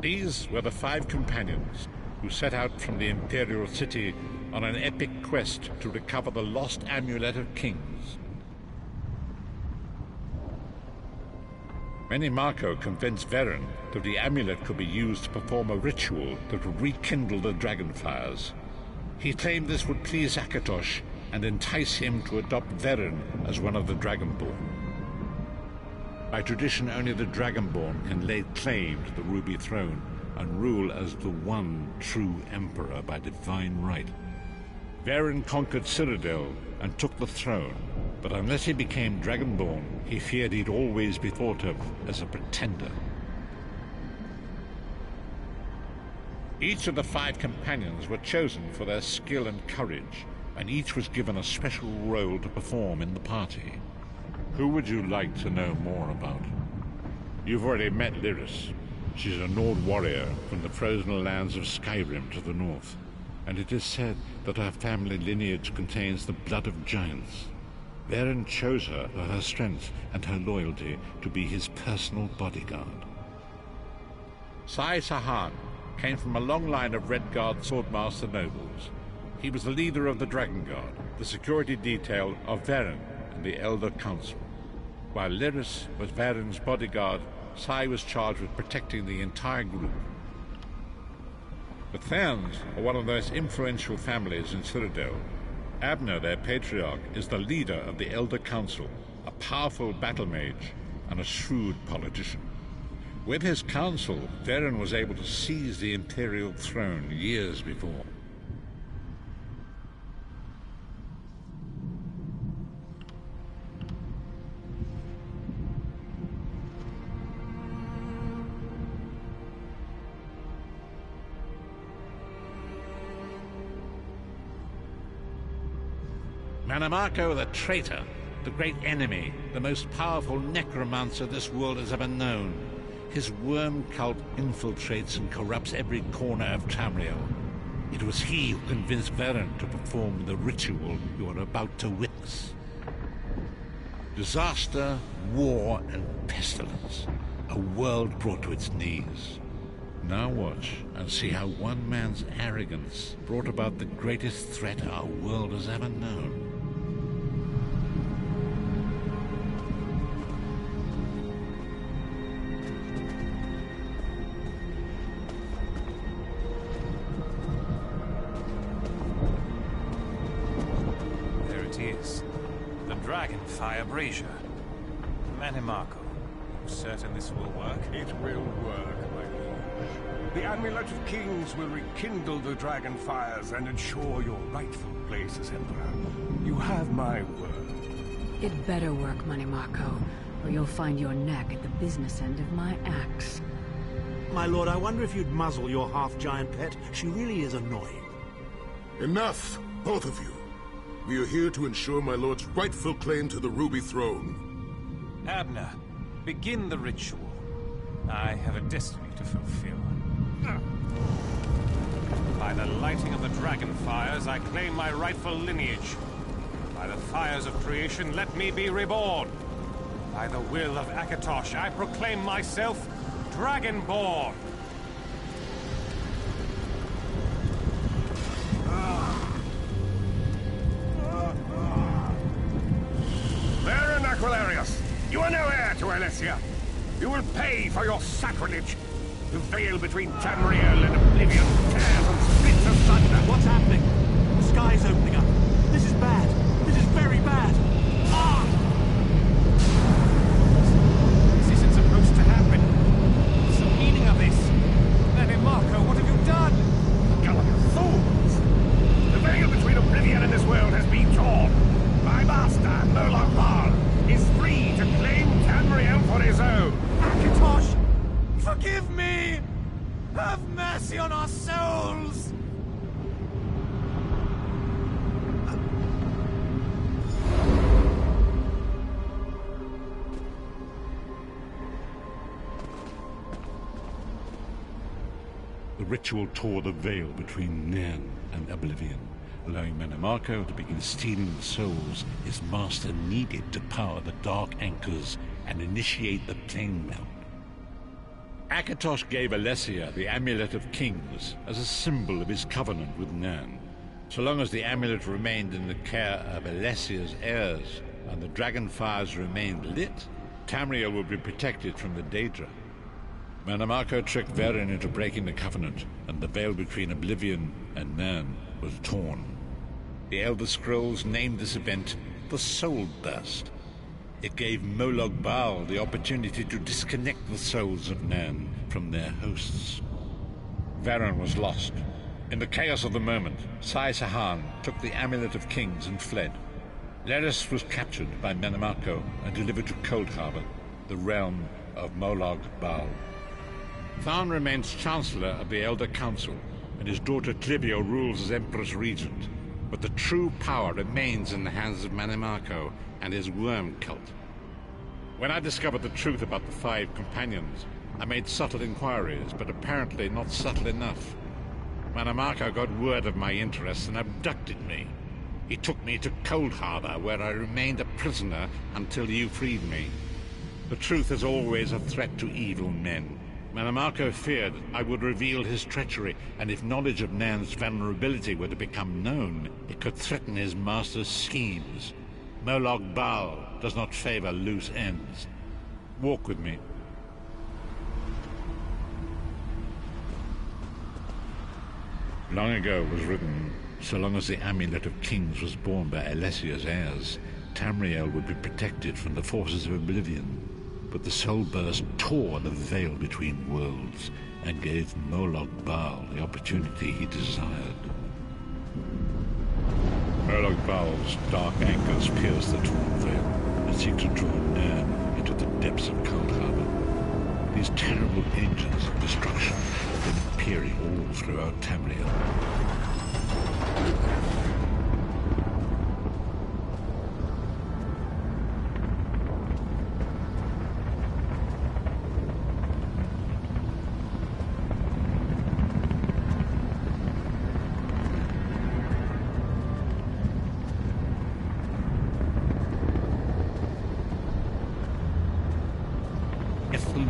These were the five companions who set out from the Imperial City on an epic quest to recover the lost Amulet of Kings. Menimarco convinced Veren that the amulet could be used to perform a ritual that would rekindle the dragonfires. He claimed this would please Akatosh and entice him to adopt Veren as one of the Dragonborn. By tradition, only the Dragonborn can lay claim to the Ruby Throne and rule as the one true Emperor by divine right. Veren conquered Cyrodiil and took the throne, but unless he became Dragonborn, he feared he'd always be thought of as a pretender. Each of the five companions were chosen for their skill and courage, and each was given a special role to perform in the party. Who would you like to know more about? You've already met Lyris. She's a Nord warrior from the frozen lands of Skyrim to the north, and it is said that her family lineage contains the blood of giants. Veren chose her for her strength and her loyalty to be his personal bodyguard. Sai Sahan came from a long line of Redguard swordmaster nobles. He was the leader of the Dragon Guard, the security detail of Veren and the Elder Council. While Lyris was Veren's bodyguard, Sai was charged with protecting the entire group. The Therns are one of the most influential families in Cyrodiil. Abner, their patriarch, is the leader of the Elder Council, a powerful battle mage and a shrewd politician. With his council, Veren was able to seize the Imperial throne years before. Menimarco the traitor, the great enemy, the most powerful necromancer this world has ever known. His worm cult infiltrates and corrupts every corner of Tamriel. It was he who convinced Veren to perform the ritual you are about to witness. Disaster, war, and pestilence. A world brought to its knees. Now watch and see how one man's arrogance brought about the greatest threat our world has ever known. Dragonfire brazier. Menimarco, you certain this will work? It will work, my lord. The Amulet of Kings will rekindle the dragonfires and ensure your rightful place as Emperor. You have my word. It better work, Menimarco, or you'll find your neck at the business end of my axe. My lord, I wonder if you'd muzzle your half-giant pet. She really is annoying. Enough, both of you. We are here to ensure my lord's rightful claim to the Ruby Throne. Abner, begin the ritual. I have a destiny to fulfill. By the lighting of the dragonfires, I claim my rightful lineage. By the fires of creation, let me be reborn. By the will of Akatosh, I proclaim myself Dragonborn. Veren Aquilarius, you are no heir to Alessia. You will pay for your sacrilege. The veil between Tamriel and Oblivion tears and splits asunder. What's happening? The sky's opening up. This is bad. This is very bad. Ah! This isn't supposed to happen. What's the meaning of this? Menimarco, what have you done? Gullible fools! The veil between Oblivion and this world has been torn. My master, Molag Bal, is free to claim Tamriel for his own. Akatosh, forgive me! Have mercy on our souls! The ritual tore the veil between Nirn and Oblivion, allowing Menimarco to begin stealing the souls his master needed to power the Dark Anchors and initiate the plane melt. Akatosh gave Alessia the Amulet of Kings as a symbol of his covenant with Nan. So long as the amulet remained in the care of Alessia's heirs and the dragon fires remained lit, Tamriel would be protected from the Daedra. Manamako tricked Varen into breaking the covenant, and the veil between Oblivion and Nan was torn. The Elder Scrolls named this event the Soul Burst. It gave Molag Bal the opportunity to disconnect the souls of Nan from their hosts. Varen was lost. In the chaos of the moment, Sai Sahan took the Amulet of Kings and fled. Leris was captured by Manamako and delivered to Coldharbour, the realm of Molag Bal. Tharn remains Chancellor of the Elder Council, and his daughter Clivio rules as Empress Regent. But the true power remains in the hands of Manamako and his worm cult. When I discovered the truth about the 5 companions, I made subtle inquiries, but apparently not subtle enough. Manamako got word of my interests and abducted me. He took me to Coldharbour, where I remained a prisoner until you freed me. The truth is always a threat to evil men. Manamako feared I would reveal his treachery, and if knowledge of Nan's vulnerability were to become known, it could threaten his master's schemes. Molag Bal does not favor loose ends. Walk with me. Long ago was written, so long as the Amulet of Kings was borne by Alessia's heirs, Tamriel would be protected from the forces of Oblivion. But the Soul Burst tore the veil between worlds and gave Molag Bal the opportunity he desired. Molag Bal's dark anchors pierce the torn veil and seek to draw Nan into the depths of Coldharbour. These terrible engines of destruction have been appearing all throughout Tamriel.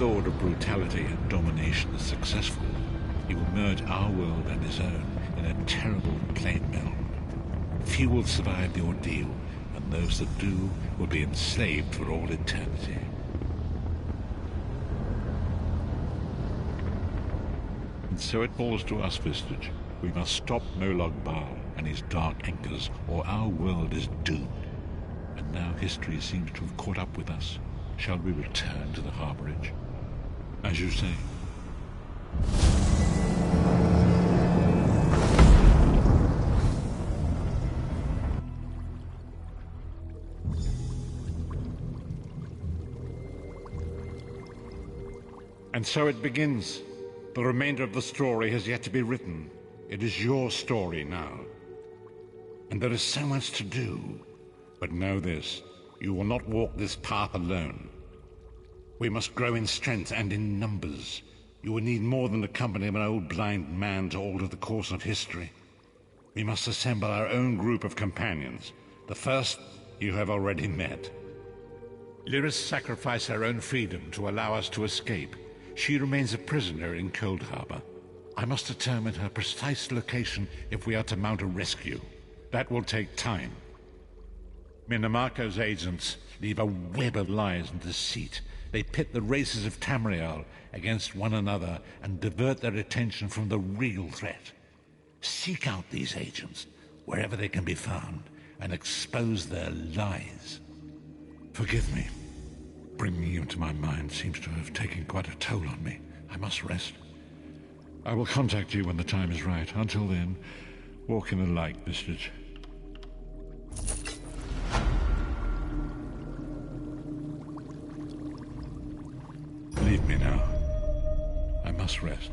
Lord of brutality and domination is successful, he will merge our world and his own in a terrible plane meld. Few will survive the ordeal, and those that do will be enslaved for all eternity. And so it falls to us, Vistage. We must stop Molag Bal and his dark anchors, or our world is doomed. And now history seems to have caught up with us. Shall we return to the harborage? As you say. And so it begins. The remainder of the story has yet to be written. It is your story now. And there is so much to do. But know this. You will not walk this path alone. We must grow in strength and in numbers. You will need more than the company of an old blind man to alter the course of history. We must assemble our own group of companions. The first you have already met. Lyris sacrificed her own freedom to allow us to escape. She remains a prisoner in Coldharbour. I must determine her precise location if we are to mount a rescue. That will take time. Minamako's agents leave a web of lies and deceit. They pit the races of Tamriel against one another and divert their attention from the real threat. Seek out these agents, wherever they can be found, and expose their lies. Forgive me. Bringing you into my mind seems to have taken quite a toll on me. I must rest. I will contact you when the time is right. Until then, walk in the light, Vistage. Leave me now. I must rest.